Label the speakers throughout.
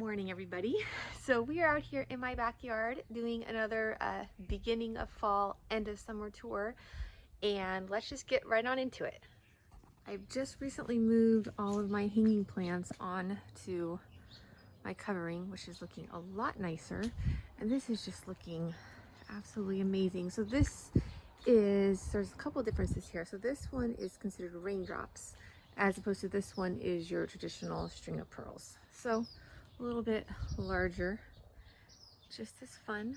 Speaker 1: morning, everybody. So we are out here in my backyard doing another beginning of fall, end of summer tour, and let's just get right on into it. I've just recently moved all of my hanging plants on to my covering, which is looking a lot nicer, and this is just looking absolutely amazing. So there's a couple of differences here. So this one is considered raindrops, as opposed to this one is your traditional string of pearls. So a little bit larger, just as fun.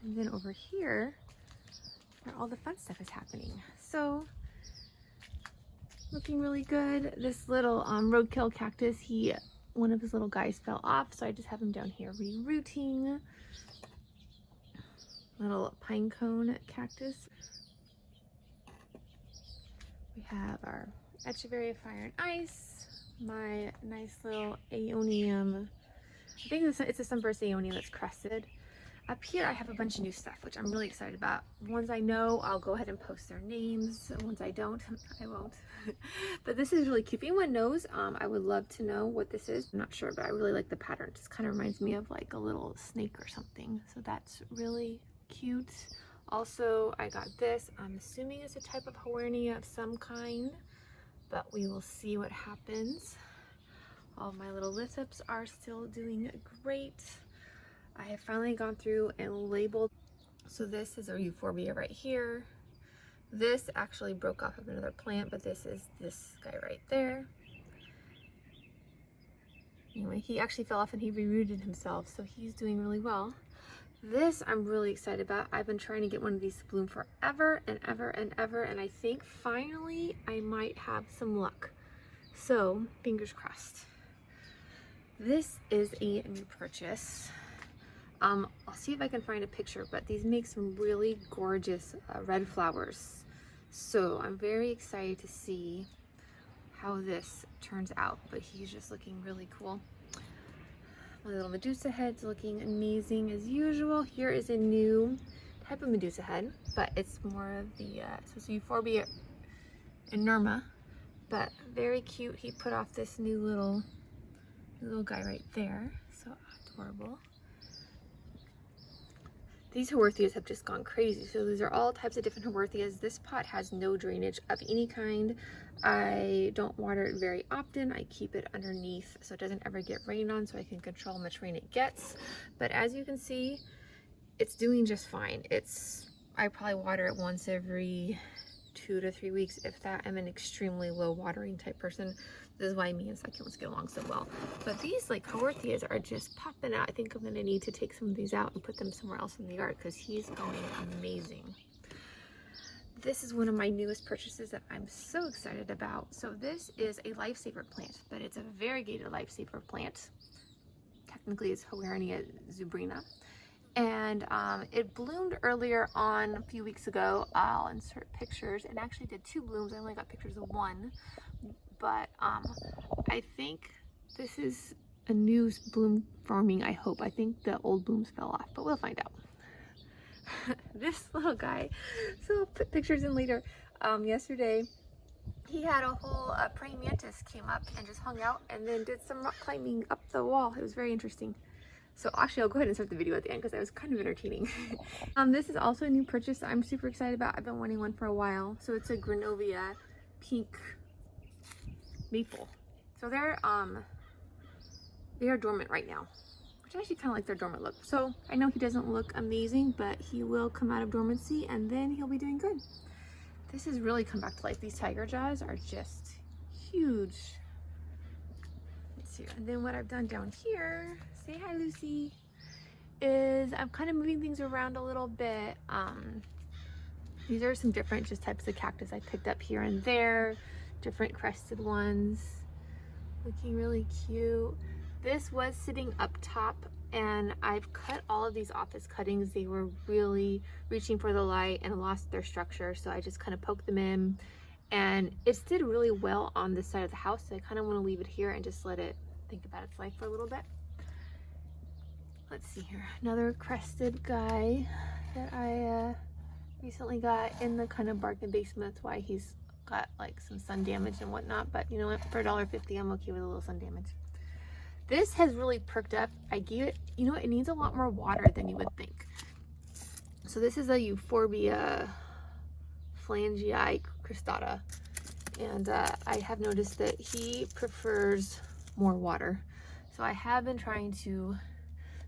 Speaker 1: And then over here, where all the fun stuff is happening. So looking really good. This little roadkill cactus, one of his little guys fell off, so I just have him down here re-rooting. Little pine cone cactus. We have our Echeveria Fire and Ice, my nice little aeonium. I think it's a sunburst aeonium that's crested. Up here I have a bunch of new stuff, which I'm really excited about. The ones I know, I'll go ahead and post their names. The ones I don't, I won't. But this is really cute. If anyone knows, I would love to know what this is. I'm not sure, but I really like the pattern. It just kind of reminds me of like a little snake or something. So that's really cute. Also, I got this. I'm assuming it's a type of Huernia of some kind, but we will see what happens. All of my little lithops are still doing great. I have finally gone through and labeled. So this is a Euphorbia right here. This actually broke off of another plant, but this is this guy right there. Anyway, he actually fell off and he re-rooted himself, so he's doing really well. This I'm really excited about. I've been trying to get one of these to bloom forever and ever and ever, and I think finally I might have some luck. So fingers crossed. This is a new purchase. I'll see if I can find a picture, but these make some really gorgeous red flowers. So I'm very excited to see how this turns out, but he's just looking really cool. My little Medusa head's looking amazing as usual. Here is a new type of Medusa head, but it's more of the, so it's Euphorbia ernormia, but very cute. He put off this new little guy right there. So adorable. These Huernias have just gone crazy. So these are all types of different Huernias. This pot has no drainage of any kind. I don't water it very often. I keep it underneath so it doesn't ever get rained on, so I can control how much rain it gets. But as you can see, it's doing just fine. I probably water it once every 2 to 3 weeks, if that. I'm an extremely low watering type person. This is why me and succulents get along so well. But these like Huernias are just popping out. I think I'm gonna need to take some of these out and put them somewhere else in the yard because he's going amazing. This is one of my newest purchases that I'm so excited about. So this is a lifesaver plant, but it's a variegated lifesaver plant. Technically it's Huernia zebrina. And it bloomed earlier on a few weeks ago. I'll insert pictures. It actually did 2 blooms. I only got pictures of 1. But I think this is a new bloom forming, I hope. I think the old blooms fell off, but we'll find out. This little guy, so I'll put pictures in later. Yesterday, he had a whole praying mantis came up and just hung out and then did some rock climbing up the wall. It was very interesting. So actually, I'll go ahead and start the video at the end because it was kind of entertaining. This is also a new purchase I'm super excited about. I've been wanting one for a while. So it's a Greenovia pink maple. So they are dormant right now, which I actually kind of like their dormant look. So I know he doesn't look amazing, but he will come out of dormancy and then he'll be doing good. This has really come back to life. These tiger jaws are just huge. Let's see. And then what I've done down here, say hi Lucy, is I'm kind of moving things around a little bit. These are some different just types of cactus I picked up here and there. Different crested ones, looking really cute. This was sitting up top and I've cut all of these off as cuttings. They were really reaching for the light and lost their structure, so I just kind of poked them in, and it's did really well on this side of the house, so I kind of want to leave it here and just let it think about its life for a little bit. Let's see here, another crested guy that I recently got in the kind of bark and basement. That's why he's got like some sun damage and whatnot, but you know what, for $1.50 I'm okay with a little sun damage. This has really perked up. I gave it, you know, it needs a lot more water than you would think. So this is a Euphorbia Flanaganii cristata. And I have noticed that he prefers more water. So I have been trying to,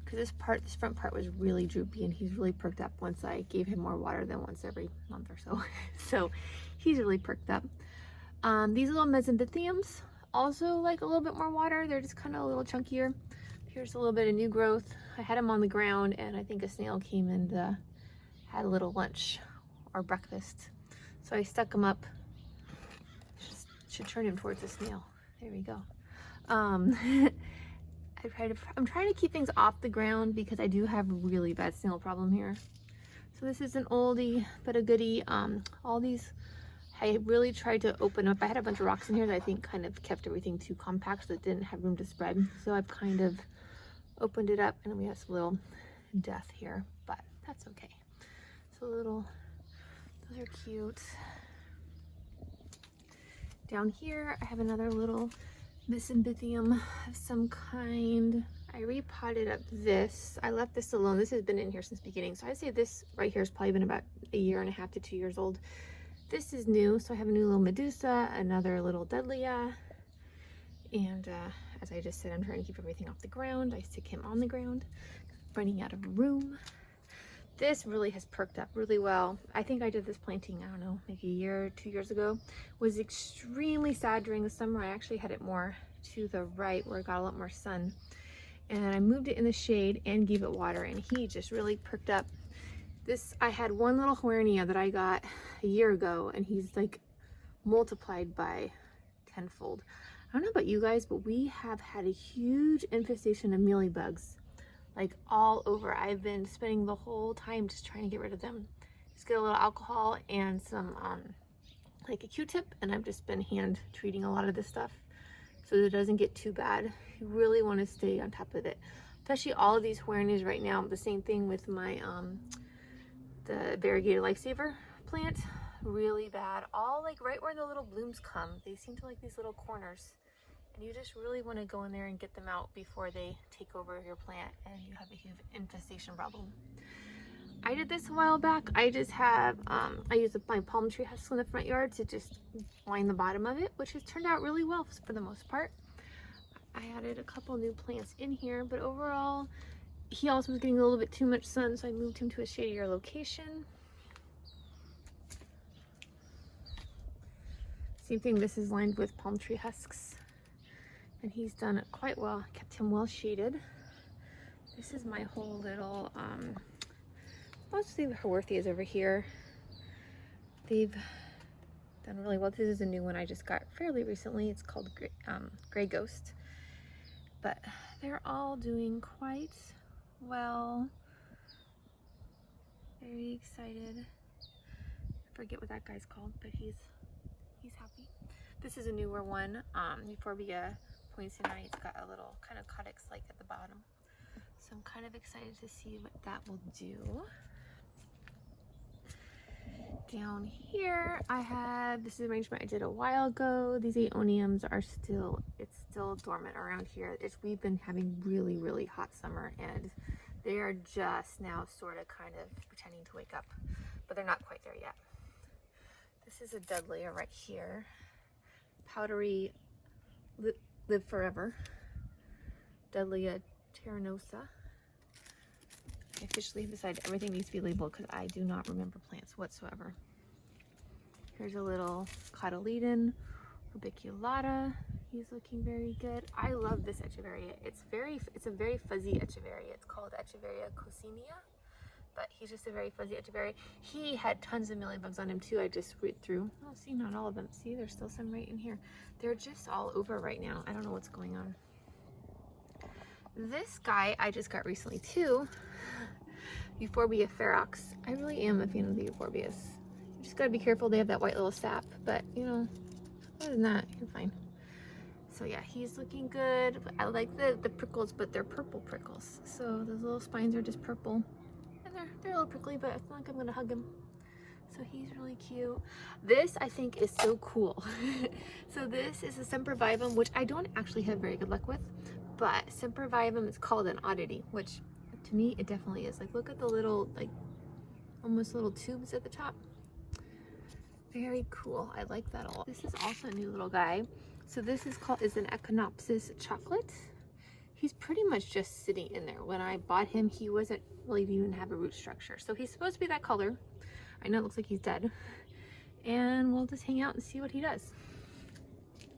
Speaker 1: because this front part was really droopy and he's really perked up once I gave him more water than once every month or so. So he's really perked up. These little mesembythiums also like a little bit more water. They're just kind of a little chunkier. Here's a little bit of new growth. I had them on the ground and I think a snail came and had a little lunch or breakfast. So I stuck them up. Should turn him towards the snail. There we go. I'm trying to keep things off the ground because I do have a really bad snail problem here. So this is an oldie but a goodie. All these I really tried to open up. I had a bunch of rocks in here that I think kind of kept everything too compact so it didn't have room to spread. So I've kind of opened it up and we have some little death here, but that's okay. So those are cute. Down here, I have another little mesembythium of some kind. I repotted up this. I left this alone. This has been in here since the beginning. So I'd say this right here has probably been about 1.5 to 2 years old. This is new. So I have a new little Medusa, another little Dudleya. And as I just said, I'm trying to keep everything off the ground. I stick him on the ground, running out of room. This really has perked up really well. I think I did this planting, I don't know, maybe 1 or 2 years ago. It was extremely sad during the summer. I actually had it more to the right where it got a lot more sun. And I moved it in the shade and gave it water and he just really perked up. This, I had one little Huernia that I got 1 year ago and he's like multiplied by tenfold. I don't know about you guys, but we have had a huge infestation of mealybugs. Like all over. I've been spending the whole time just trying to get rid of them. Just get a little alcohol and some like a Q-tip, and I've just been hand treating a lot of this stuff so that it doesn't get too bad. You really want to stay on top of it, especially all of these Huernias right now. The same thing with my the variegated lifesaver plant. Really bad. All like right where the little blooms come, they seem to like these little corners. And you just really want to go in there and get them out before they take over your plant and you have a huge infestation problem. I did this a while back. I just have, I use my palm tree husks in the front yard to just line the bottom of it, which has turned out really well for the most part. I added a couple new plants in here, but overall, he also was getting a little bit too much sun, so I moved him to a shadier location. Same thing, this is lined with palm tree husks. And he's done it quite well. Kept him well shaded. This is my whole little, mostly the Huernias over here. They've done really well. This is a new one I just got fairly recently. It's called Gray Ghost. But they're all doing quite well. Very excited. I forget what that guy's called, but he's happy. This is a newer one, Euphorbia poissonii. It's got a little kind of codex like at the bottom. So I'm kind of excited to see what that will do. Down here I have, this is an arrangement I did a while ago. These aeoniums are still, it's still dormant around here. We've been having really, really hot summer and they are just now sort of kind of pretending to wake up, but they're not quite there yet. This is a Dudleya right here. Powdery Liveforever. Dudleya tarinosa. I officially have decided everything needs to be labeled because I do not remember plants whatsoever. Here's a little cotyledon, orbiculata. He's looking very good. I love this Echeveria. It's a very fuzzy Echeveria. It's called Echeveria coccinea, but he's just a very fuzzy Echeveria. He had tons of mealybugs on him too. I just read through. Oh, see, not all of them. See, there's still some right in here. They're just all over right now. I don't know what's going on. This guy I just got recently too. Euphorbia ferox. I really am a fan of the Euphorbias. You just gotta be careful. They have that white little sap, but you know, other than that, you're fine. So yeah, he's looking good. I like the prickles, but they're purple prickles. So those little spines are just purple. And they're a little prickly, but it's not like I'm gonna hug him. So he's really cute. This I think is so cool. So this is a Sempervivum, which I don't actually have very good luck with, but Sempervivum is called an oddity, which to me it definitely is. Like, look at the little, like, almost little tubes at the top. Very cool. I like that a lot. This is also a new little guy. So this is an Echinopsis chocolate. He's pretty much just sitting in there. When I bought him, he wasn't really even have a root structure. So he's supposed to be that color. I know it looks like he's dead. And we'll just hang out and see what he does.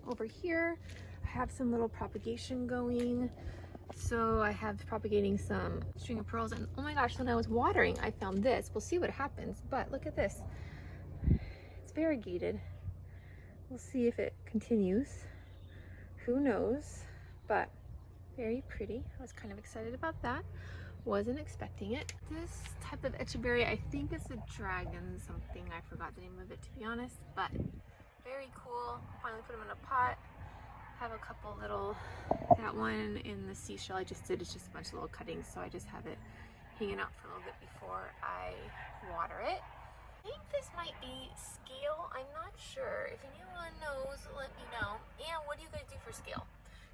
Speaker 1: Over here, I have some little propagation going. So I have propagating some string of pearls, and oh my gosh, when I was watering, I found this. We'll see what happens, but look at this. It's variegated. We'll see if it continues. Who knows, but very pretty. I was kind of excited about that. Wasn't expecting it. This type of Echeveria, I think it's a dragon something. I forgot the name of it, to be honest, but very cool. Finally put them in a pot. Have a couple little, that one in the seashell I just did, it's just a bunch of little cuttings, so I just have it hanging out for a little bit before I water it. I think this might be scale. I'm not sure. If anyone knows, let me know. And what do you guys do for scale?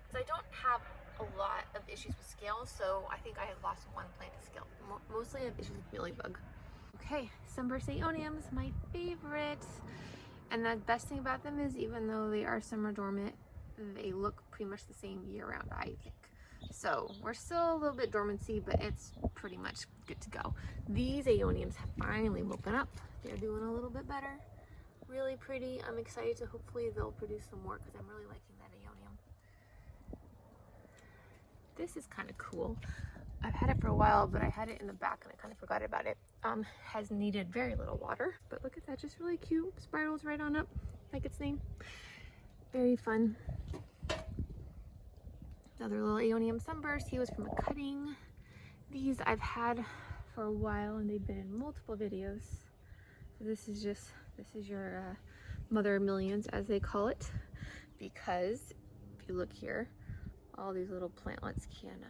Speaker 1: Because I don't have a lot of issues with scale, so I think I have lost one plant to scale. Mostly I have issues with mealybug. Okay, Sunburst Aeoniums, my favorite. And the best thing about them is, even though they are summer dormant, they look pretty much the same year round, I think. So we're still a little bit dormancy, but it's pretty much good to go. These Aeoniums have finally woken up. They're doing a little bit better. Really pretty. I'm excited to hopefully they'll produce some more, because I'm really liking that Aeonium. This is kind of cool. I've had it for a while, but I had it in the back and I kind of forgot about it. Has needed very little water, but look at that, just really cute. Spirals right on up, like its name. Very fun. Another little Aeonium Sunburst. He was from a cutting. These I've had for a while and they've been in multiple videos. So this is your mother of millions, as they call it, because if you look here, all these little plantlets can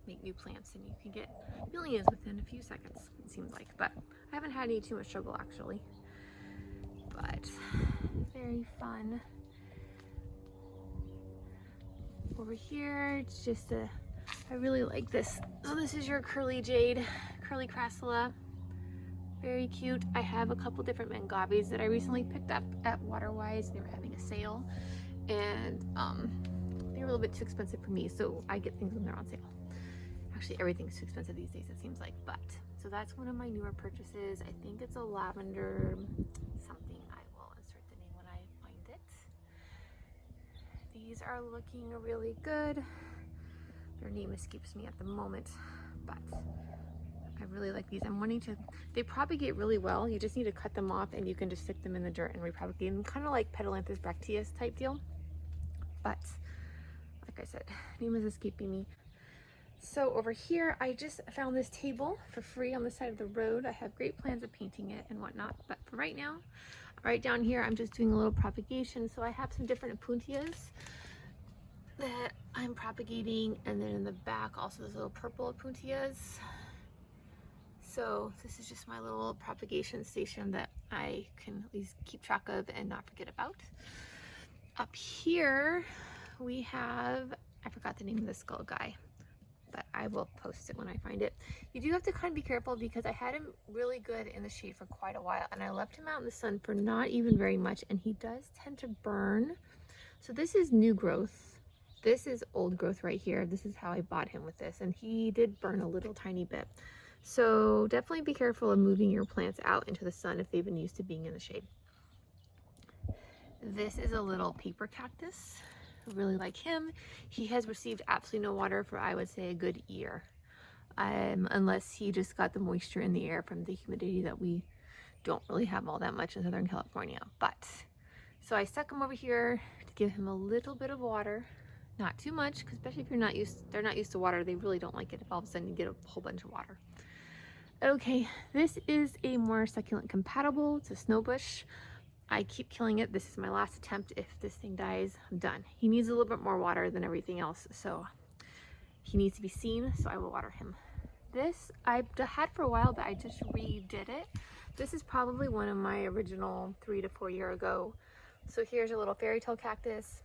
Speaker 1: make new plants, and you can get millions within a few seconds, it seems like. But I haven't had any too much trouble, actually. But very fun. Over here, it's just I really like this. So this is your curly jade, curly crassula. Very cute. I have a couple different mangavis that I recently picked up at Waterwise. They were having a sale, and they were a little bit too expensive for me, so I get things when they're on sale. Actually, everything's too expensive these days, it seems like. But so that's one of my newer purchases. I think it's a lavender something. I will insert the name when I find it. These are looking really good. Their name escapes me at the moment, but I really like these. I'm wanting to, they propagate really well. You just need to cut them off and you can just stick them in the dirt and repropagate them, kind of like Petalanthus bracteus type deal. But like I said, name is escaping me. So over here, I just found this table for free on the side of the road. I have great plans of painting it and whatnot, but for right now, right down here, I'm just doing a little propagation. So I have some different opuntias that I'm propagating, and then in the back also there's little purple opuntias. So this is just my little propagation station that I can at least keep track of and not forget about. Up here we have, I forgot the name of this skull guy, but I will post it when I find it. You do have to kind of be careful because I had him really good in the shade for quite a while, and I left him out in the sun for not even very much, and he does tend to burn. So this is new growth. This is old growth right here. This is how I bought him with this, and he did burn a little tiny bit. So definitely be careful of moving your plants out into the sun if they've been used to being in the shade. This is a little paper cactus. I really like him. He has received absolutely no water for, I would say, a good year. Unless he just got the moisture in the air from the humidity that we don't really have all that much in Southern California. But, so I stuck him over here to give him a little bit of water. Not too much, because especially if they're not used to water, they really don't like it if all of a sudden you get a whole bunch of water. Okay, this is a more succulent compatible. It's a snow bush. I keep killing it. This is my last attempt. If this thing dies, I'm done. He needs a little bit more water than everything else, so he needs to be seen, so I will water him. This I've had for a while, but I just redid it. This is probably one of my original 3 to 4 years ago. So here's a little fairy tale cactus,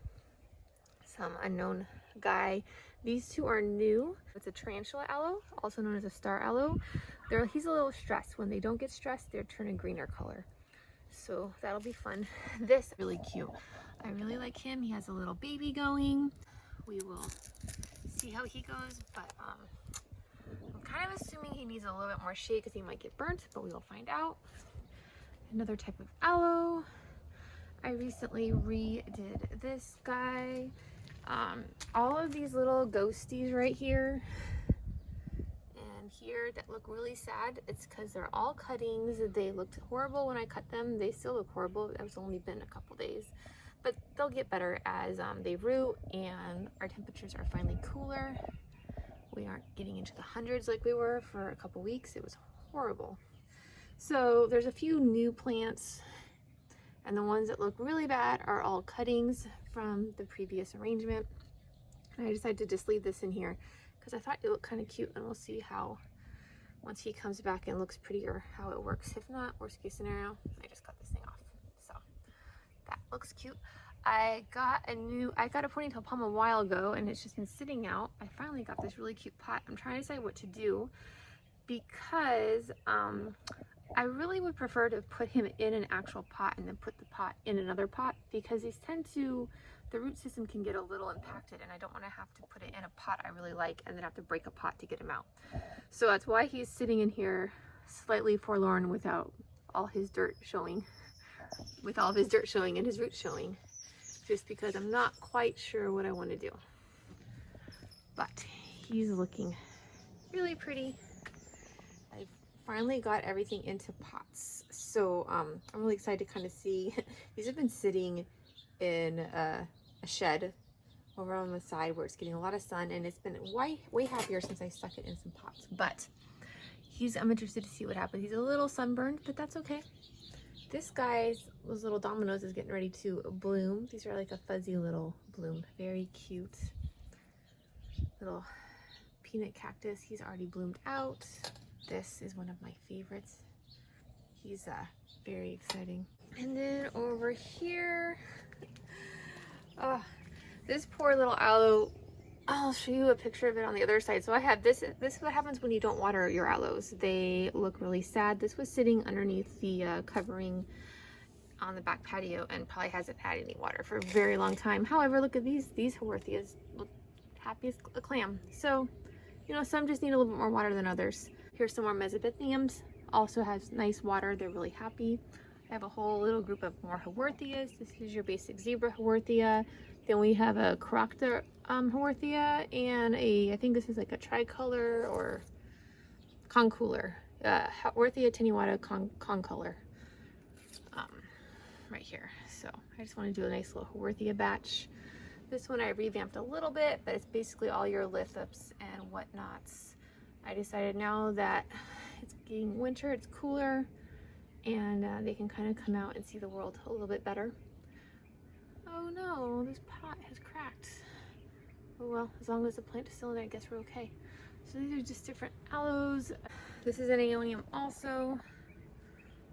Speaker 1: some unknown guy. These two are new. It's a tarantula aloe, also known as a star aloe. He's a little stressed. When they don't get stressed, they're turning greener color. So that'll be fun. This is really cute. I really like him. He has a little baby going. We will see how he goes, but I'm kind of assuming he needs a little bit more shade because he might get burnt, but we will find out. Another type of aloe. I recently redid this guy. All of these little ghosties right here and here that look really sad, it's because they're all cuttings. They looked horrible when I cut them. They still look horrible. It's only been a couple days, but they'll get better as they root and our temperatures are finally cooler. We aren't getting into the hundreds like we were for a couple weeks. It was horrible. So there's a few new plants, and the ones that look really bad are all cuttings from the previous arrangement. And I decided to just leave this in here because I thought it looked kind of cute, and we'll see how, once he comes back and looks prettier, how it works. If not, worst case scenario, I just cut this thing off. So that looks cute. I got a ponytail palm a while ago, and it's just been sitting out. I finally got this really cute pot. I'm trying to decide what to do because I really would prefer to put him in an actual pot and then put the pot in another pot, because these the root system can get a little impacted, and I don't want to have to put it in a pot I really like and then have to break a pot to get him out. So that's why he's sitting in here slightly forlorn without all his dirt showing, and his roots showing, just because I'm not quite sure what I want to do. But he's looking really pretty. Finally got everything into pots, so I'm really excited to kind of see. These have been sitting in a shed over on the side where it's getting a lot of sun, and it's been way happier since I stuck it in some pots. But I'm interested to see what happens. He's a little sunburned, but that's okay. This those little dominoes is getting ready to bloom. These are like a fuzzy little bloom, very cute little peanut cactus. He's already bloomed out. This is one of my favorites. He's very exciting. And then over here, this poor little aloe, I'll show you a picture of it on the other side. So I have this is what happens when you don't water your aloes. They look really sad. This was sitting underneath the covering on the back patio and probably hasn't had any water for a very long time. However, look at these Huernias look happy as a clam. So, you know, some just need a little bit more water than others. Here's some more mesopythiums, also has nice water. They're really happy. I have a whole little group of more Huernias. This is your basic zebra Huernia. Then we have a Caralluma Huernia and I think this is like a tricolor or concolor. Huernia tenuata concolor right here. So I just want to do a nice little Huernia batch. This one I revamped a little bit, but it's basically all your lithops and whatnots. I decided now that it's getting winter, it's cooler, and they can kind of come out and see the world a little bit better. Oh no, this pot has cracked. Oh well, as long as the plant is still in there, I guess we're okay. So these are just different aloes. This is an aeonium also.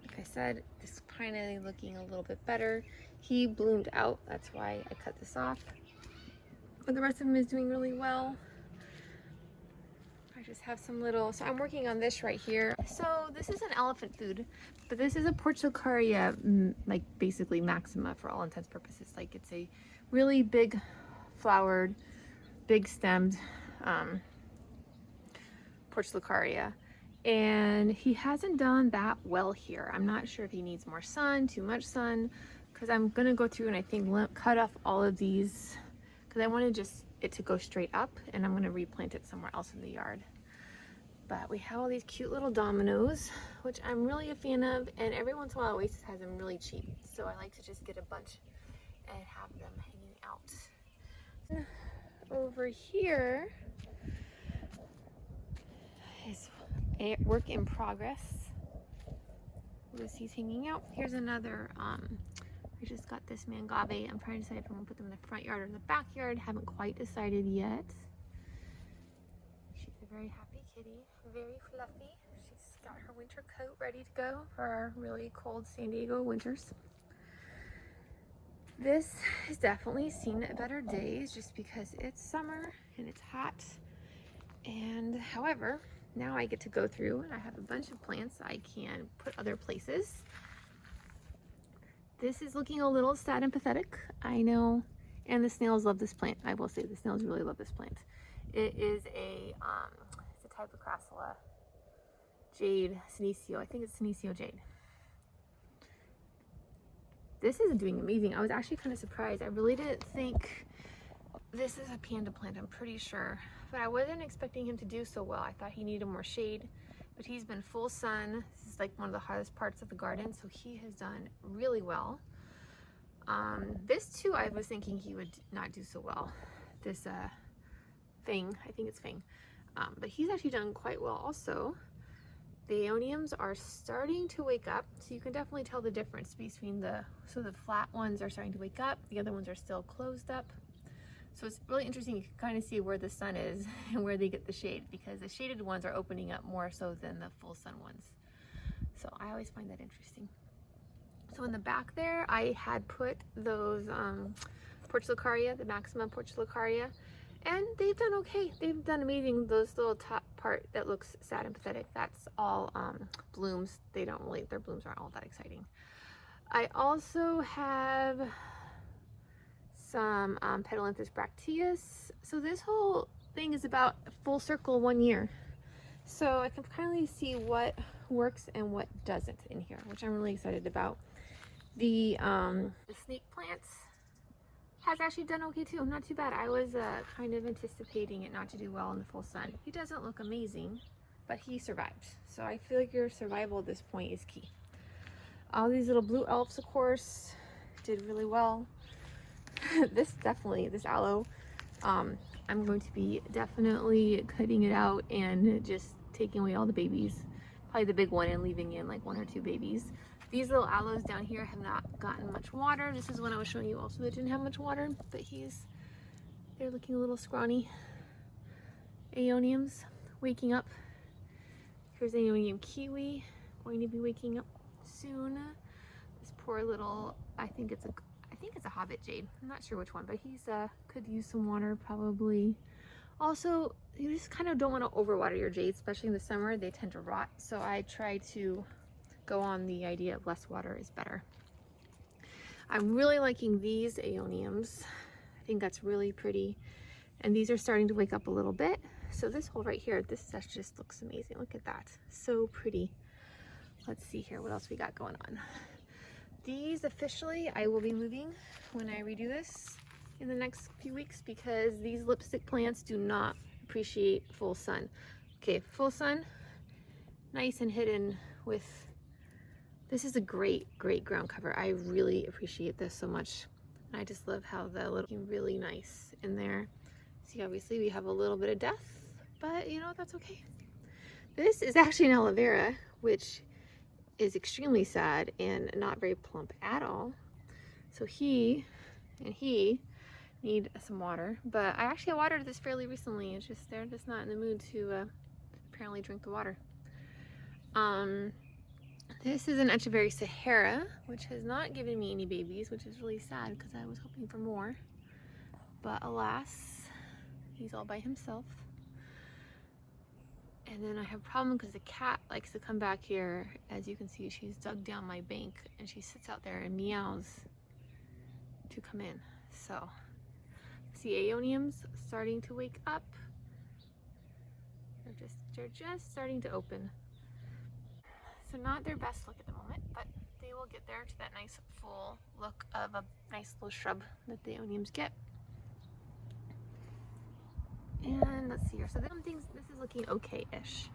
Speaker 1: Like I said, this is finally looking a little bit better. He bloomed out, that's why I cut this off. But the rest of him is doing really well. I just have some little, so I'm working on this right here. So this is an elephant food, but this is a Portucaria, like basically maxima for all intents and purposes. Like it's a really big flowered, big stemmed Portucaria. And he hasn't done that well here. I'm not sure if he needs more sun, too much sun, because I'm gonna go through and I think cut off all of these because I wanted just it to go straight up, and I'm gonna replant it somewhere else in the yard. But we have all these cute little dominoes, which I'm really a fan of, and every once in a while Oasis has them really cheap, so I like to just get a bunch and have them hanging out. Over here is a work in progress. Lucy's hanging out. Here's another I just got this mangave. I'm trying to decide if I'm gonna put them in the front yard or the backyard. Haven't quite decided yet. She's a very happy kitty, very fluffy. She's got her winter coat ready to go for our really cold San Diego winters. This has definitely seen better days just because it's summer and it's hot. And however, now I get to go through and I have a bunch of plants I can put other places. This is looking a little sad and pathetic, I know. And the snails love this plant. I will say the snails really love this plant. It is it's a type of Crassula jade, Senecio. I think it's Senecio jade. This is doing amazing. I was actually kind of surprised. I really didn't think this is a panda plant, I'm pretty sure. But I wasn't expecting him to do so well. I thought he needed more shade, but he's been full sun. This is like one of the hottest parts of the garden, so he has done really well. This too, I was thinking he would not do so well. This Fang, I think it's Fang. But he's actually done quite well also. The aeoniums are starting to wake up, so you can definitely tell the difference between the flat ones are starting to wake up, the other ones are still closed up. So it's really interesting. You can kind of see where the sun is and where they get the shade, because the shaded ones are opening up more so than the full sun ones. So I always find that interesting. So in the back there, I had put those Portulacaria, the Maxima Portulacaria, and they've done okay. They've done amazing. Those little top part that looks sad and pathetic, that's all blooms. They don't really, their blooms aren't all that exciting. I also have some Petalanthus bracteus. So this whole thing is about full circle 1 year. So I can finally see what works and what doesn't in here, which I'm really excited about. The snake plants has actually done okay too, not too bad. I was kind of anticipating it not to do well in the full sun. He doesn't look amazing, but he survived. So I feel like your survival at this point is key. All these little blue elves, of course, did really well. This aloe, I'm going to be definitely cutting it out and just taking away all the babies. Probably the big one and leaving in like 1 or 2 babies. These little aloes down here have not gotten much water. This is one I was showing you also that didn't have much water, but they're looking a little scrawny. Aeoniums waking up. Here's Aeonium kiwi, going to be waking up soon. This poor little, I think it's a hobbit jade. I'm not sure which one, but he's could use some water probably. Also, you just kind of don't want to overwater your jades, especially in the summer. They tend to rot, so I try to go on the idea of less water is better. I'm really liking these aeoniums. I think that's really pretty. And these are starting to wake up a little bit. So this whole right here, this just looks amazing. Look at that. So pretty. Let's see here. What else we got going on? These officially I will be moving when I redo this in the next few weeks, because these lipstick plants do not appreciate full sun. Okay, full sun, nice and hidden with, this is a great ground cover. I really appreciate this so much. And I just love how the looking really nice in there. See, obviously we have a little bit of death, but you know, that's okay. This is actually an aloe vera, which is extremely sad and not very plump at all. So he need some water, but I actually watered this fairly recently. It's just they're just not in the mood to apparently drink the water. This is an Echeveria Sahara, which has not given me any babies, which is really sad because I was hoping for more. But alas, he's all by himself. And then I have a problem because the cat likes to come back here. As you can see, she's dug down my bank and she sits out there and meows to come in. So, see aeoniums starting to wake up. They're just starting to open. So not their best look at the moment, but they will get there to that nice full look of a nice little shrub that the aeoniums get. And let's see here. So some things, this is looking okay-ish.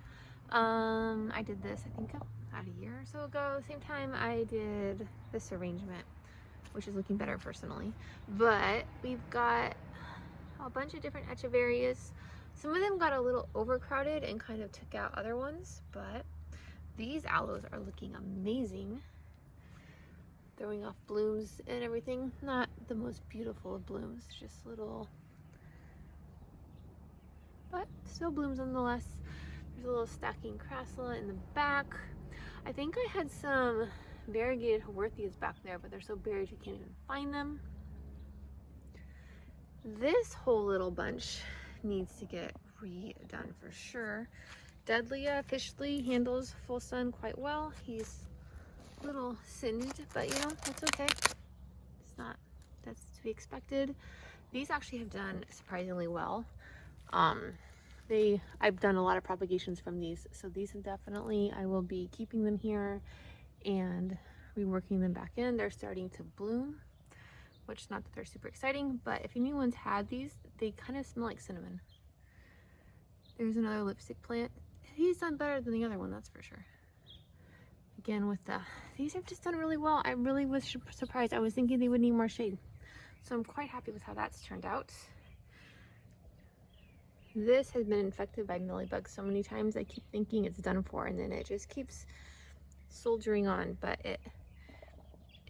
Speaker 1: I did this, I think, about a year or so ago. Same time I did this arrangement, which is looking better personally. But we've got a bunch of different Echeverias. Some of them got a little overcrowded and kind of took out other ones, but these aloes are looking amazing. Throwing off blooms and everything. Not the most beautiful of blooms, just little, but still blooms nonetheless. There's a little stacking crassula in the back. I think I had some variegated Huernias back there, but they're so buried you can't even find them. This whole little bunch needs to get redone for sure. Dudleya officially handles full sun quite well. He's a little singed, but you know, that's okay. It's not, that's to be expected. These actually have done surprisingly well. I've done a lot of propagations from these, so these have definitely, I will be keeping them here and reworking them back in. They're starting to bloom, which not that they're super exciting, but if anyone's had these, they kind of smell like cinnamon. There's another lipstick plant. He's done better than the other one, that's for sure. Again, with these have just done really well. I really was surprised. I was thinking they would need more shade. So I'm quite happy with how that's turned out. This has been infected by mealybugs so many times, I keep thinking it's done for, and then it just keeps soldiering on, but it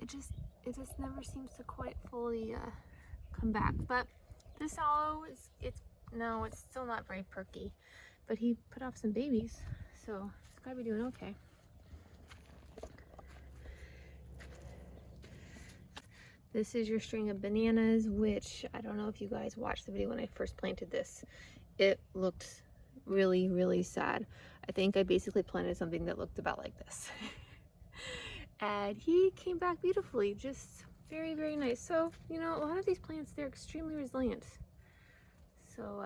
Speaker 1: just never seems to quite fully come back. But this aloe it's still not very perky, but he put off some babies, so it's gotta be doing okay. This is your string of bananas, which I don't know if you guys watched the video when I first planted this. It looked really, really sad. I think I basically planted something that looked about like this. And he came back beautifully, just very, very nice. So, you know, a lot of these plants, they're extremely resilient. So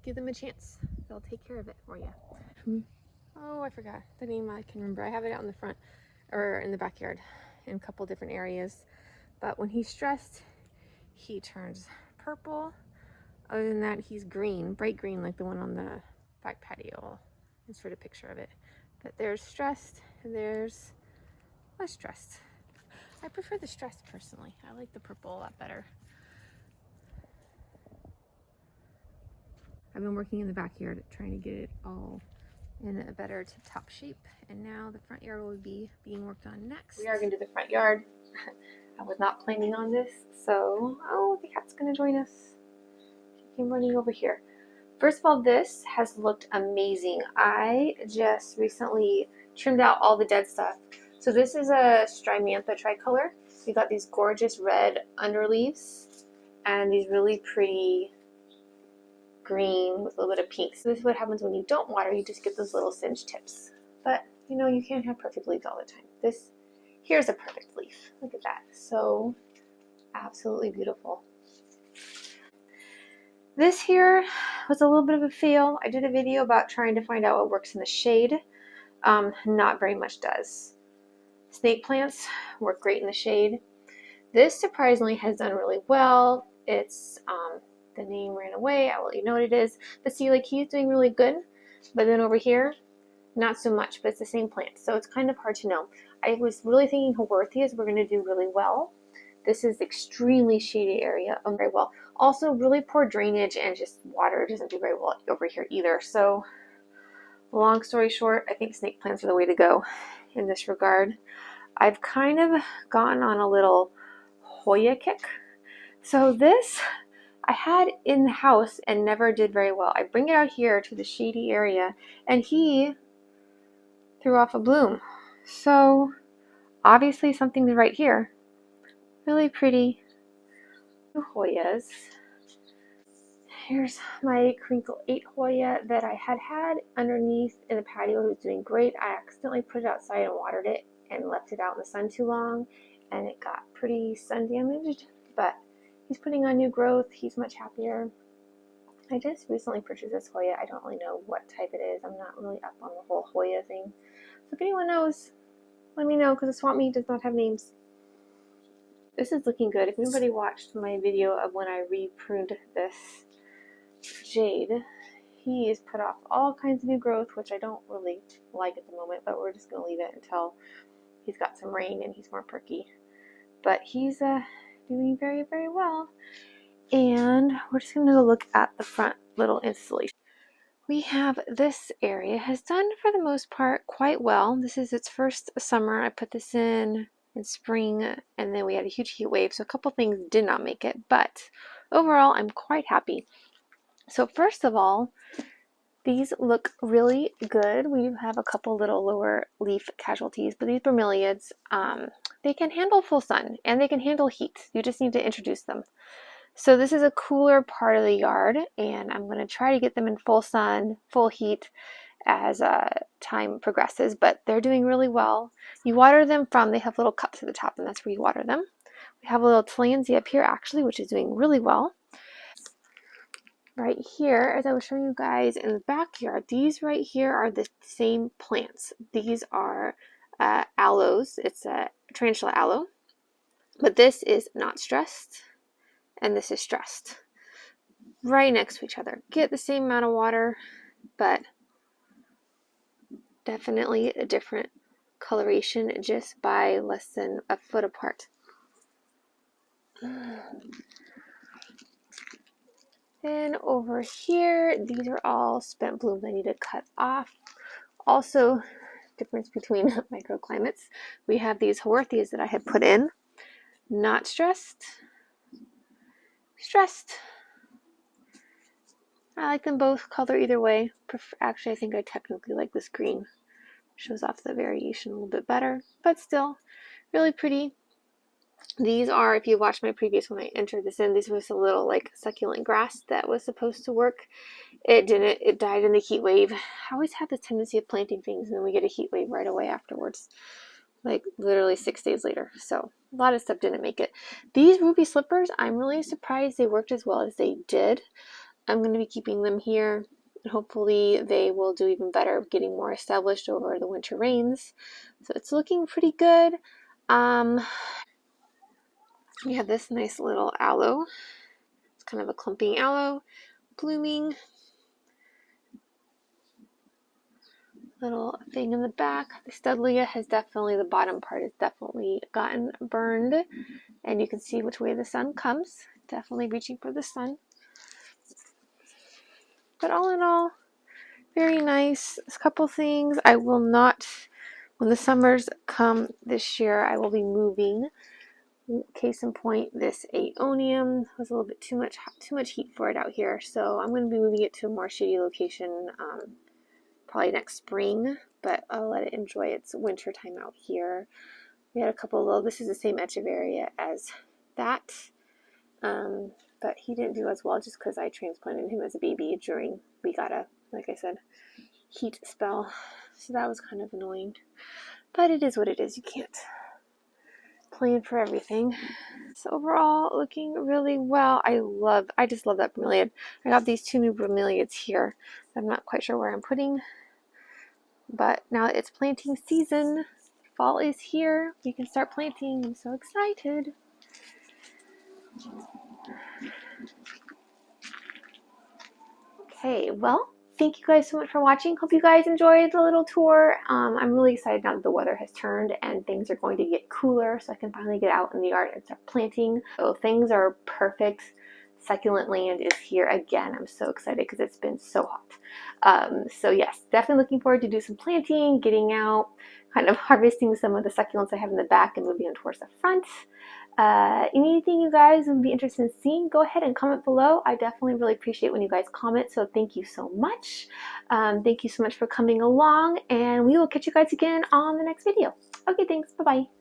Speaker 1: give them a chance. They'll take care of it for you. Oh, I forgot the name I can remember. I have it out in the front, or in the backyard, in a couple different areas. But when he's stressed, he turns purple. Other than that, he's green, bright green, like the one on the back patio. I'll insert a picture of it. But there's stressed, and there's less stressed. I prefer the stressed personally. I like the purple a lot better. I've been working in the backyard trying to get it all in a better tip-top shape, and now the front yard will be being worked on next. We are going to do the front yard. I was not planning on this, so oh, the cat's going to join us. She came running over here. First of all, this has looked amazing. I just recently trimmed out all the dead stuff. So this is a Strymantha tricolor. We got these gorgeous red underleaves and these really pretty green with a little bit of pink. So this is what happens when you don't water. You just get those little singed tips. But you know, you can't have perfect leaves all the time. Here's a perfect leaf. Look at that. So absolutely beautiful. This here was a little bit of a fail. I did a video about trying to find out what works in the shade. Not very much does. Snake plants work great in the shade. This surprisingly has done really well. It's the name ran away. I will let you know what it is. But see, like, he's doing really good. But then over here, not so much, but it's the same plant. So it's kind of hard to know. I was really thinking Huernias were going to do really well. This is extremely shady area, very well. Also really poor drainage, and just water doesn't do very well over here either. So long story short, I think snake plants are the way to go in this regard. I've kind of gotten on a little Hoya kick. So this I had in the house and never did very well. I bring it out here to the shady area and he threw off a bloom. So obviously something right here. Really pretty Hoyas. Here's my Crinkle 8 Hoya that I had underneath in the patio. It was doing great. I accidentally put it outside and watered it and left it out in the sun too long, and it got pretty sun damaged, but he's putting on new growth. He's much happier. I just recently purchased this Hoya. I don't really know what type it is. I'm not really up on the whole Hoya thing. So if anyone knows, let me know, because the swamp meat does not have names. This is looking good. If anybody watched my video of when I re-pruned this jade, he has put off all kinds of new growth, which I don't really like at the moment, but we're just going to leave it until he's got some rain and he's more perky. But he's doing very, very well. And we're just going to look at the front little installation. We have this area has done for the most part quite well. This is its first summer. I put this in spring, and then we had a huge heat wave, so a couple things did not make it, but overall I'm quite happy. So first of all, these look really good. We have a couple little lower leaf casualties, but these bromeliads, they can handle full sun and they can handle heat. You just need to introduce them. So this is a cooler part of the yard, and I'm going to try to get them in full sun, full heat as time progresses, but they're doing really well. You water them from, they have little cups at the top, and that's where you water them. We have a little Tansy up here actually, which is doing really well. Right here, as I was showing you guys in the backyard, these right here are the same plants. These are aloes. It's a tarantula aloe, but this is not stressed, and this is stressed. Right next to each other. Get the same amount of water, but definitely a different coloration just by less than a foot apart. Then over here, these are all spent blooms I need to cut off. Also, difference between microclimates. We have these Huernias that I had put in. Not stressed. Stressed. I like them both, color either way. Actually, I think I technically like this green. Shows off the variation a little bit better, but still really pretty. These are, if you watched my previous one, I entered this in. These was a little like succulent grass that was supposed to work. It didn't. It died in the heat wave. I always have this tendency of planting things and then we get a heat wave right away afterwards, like literally 6 days later. So a lot of stuff didn't make it. These ruby slippers, I'm really surprised they worked as well as they did. I'm going to be keeping them here. Hopefully they will do even better, getting more established over the winter rains. So it's looking pretty good. We have this nice little aloe. It's kind of a clumping aloe, blooming. Little thing in the back. The Dudleya has definitely, the bottom part has definitely gotten burned. And you can see which way the sun comes. Definitely reaching for the sun. But all in all, very nice. A couple things. I will not, when the summers come this year, I will be moving. Case in point, this aeonium was a little bit too much heat for it out here, so I'm going to be moving it to a more shady location probably next spring, but I'll let it enjoy its winter time out here. We had a couple of little, this is the same Echeveria as that, but he didn't do as well just because I transplanted him as a baby during, we got a, like I said, heat spell, so that was kind of annoying, but it is what it is. You can't plan for everything. So overall, looking really well. I just love that bromeliad. I got these 2 new bromeliads here. I'm not quite sure where I'm putting, but now that it's planting season, fall is here. We can start planting. I'm so excited. Okay, well, thank you guys so much for watching. Hope you guys enjoyed the little tour. I'm really excited now that the weather has turned and things are going to get cooler, so I can finally get out in the yard and start planting. So things are perfect. Succulent land is here again. I'm so excited because it's been so hot. So yes, definitely looking forward to do some planting, getting out, kind of harvesting some of the succulents I have in the back and moving them towards the front. Anything you guys would be interested in seeing, go ahead and comment below. I definitely really appreciate when you guys comment, so thank you so much. Thank you so much for coming along, and we will catch you guys again on the next video. Okay, thanks. Bye-bye.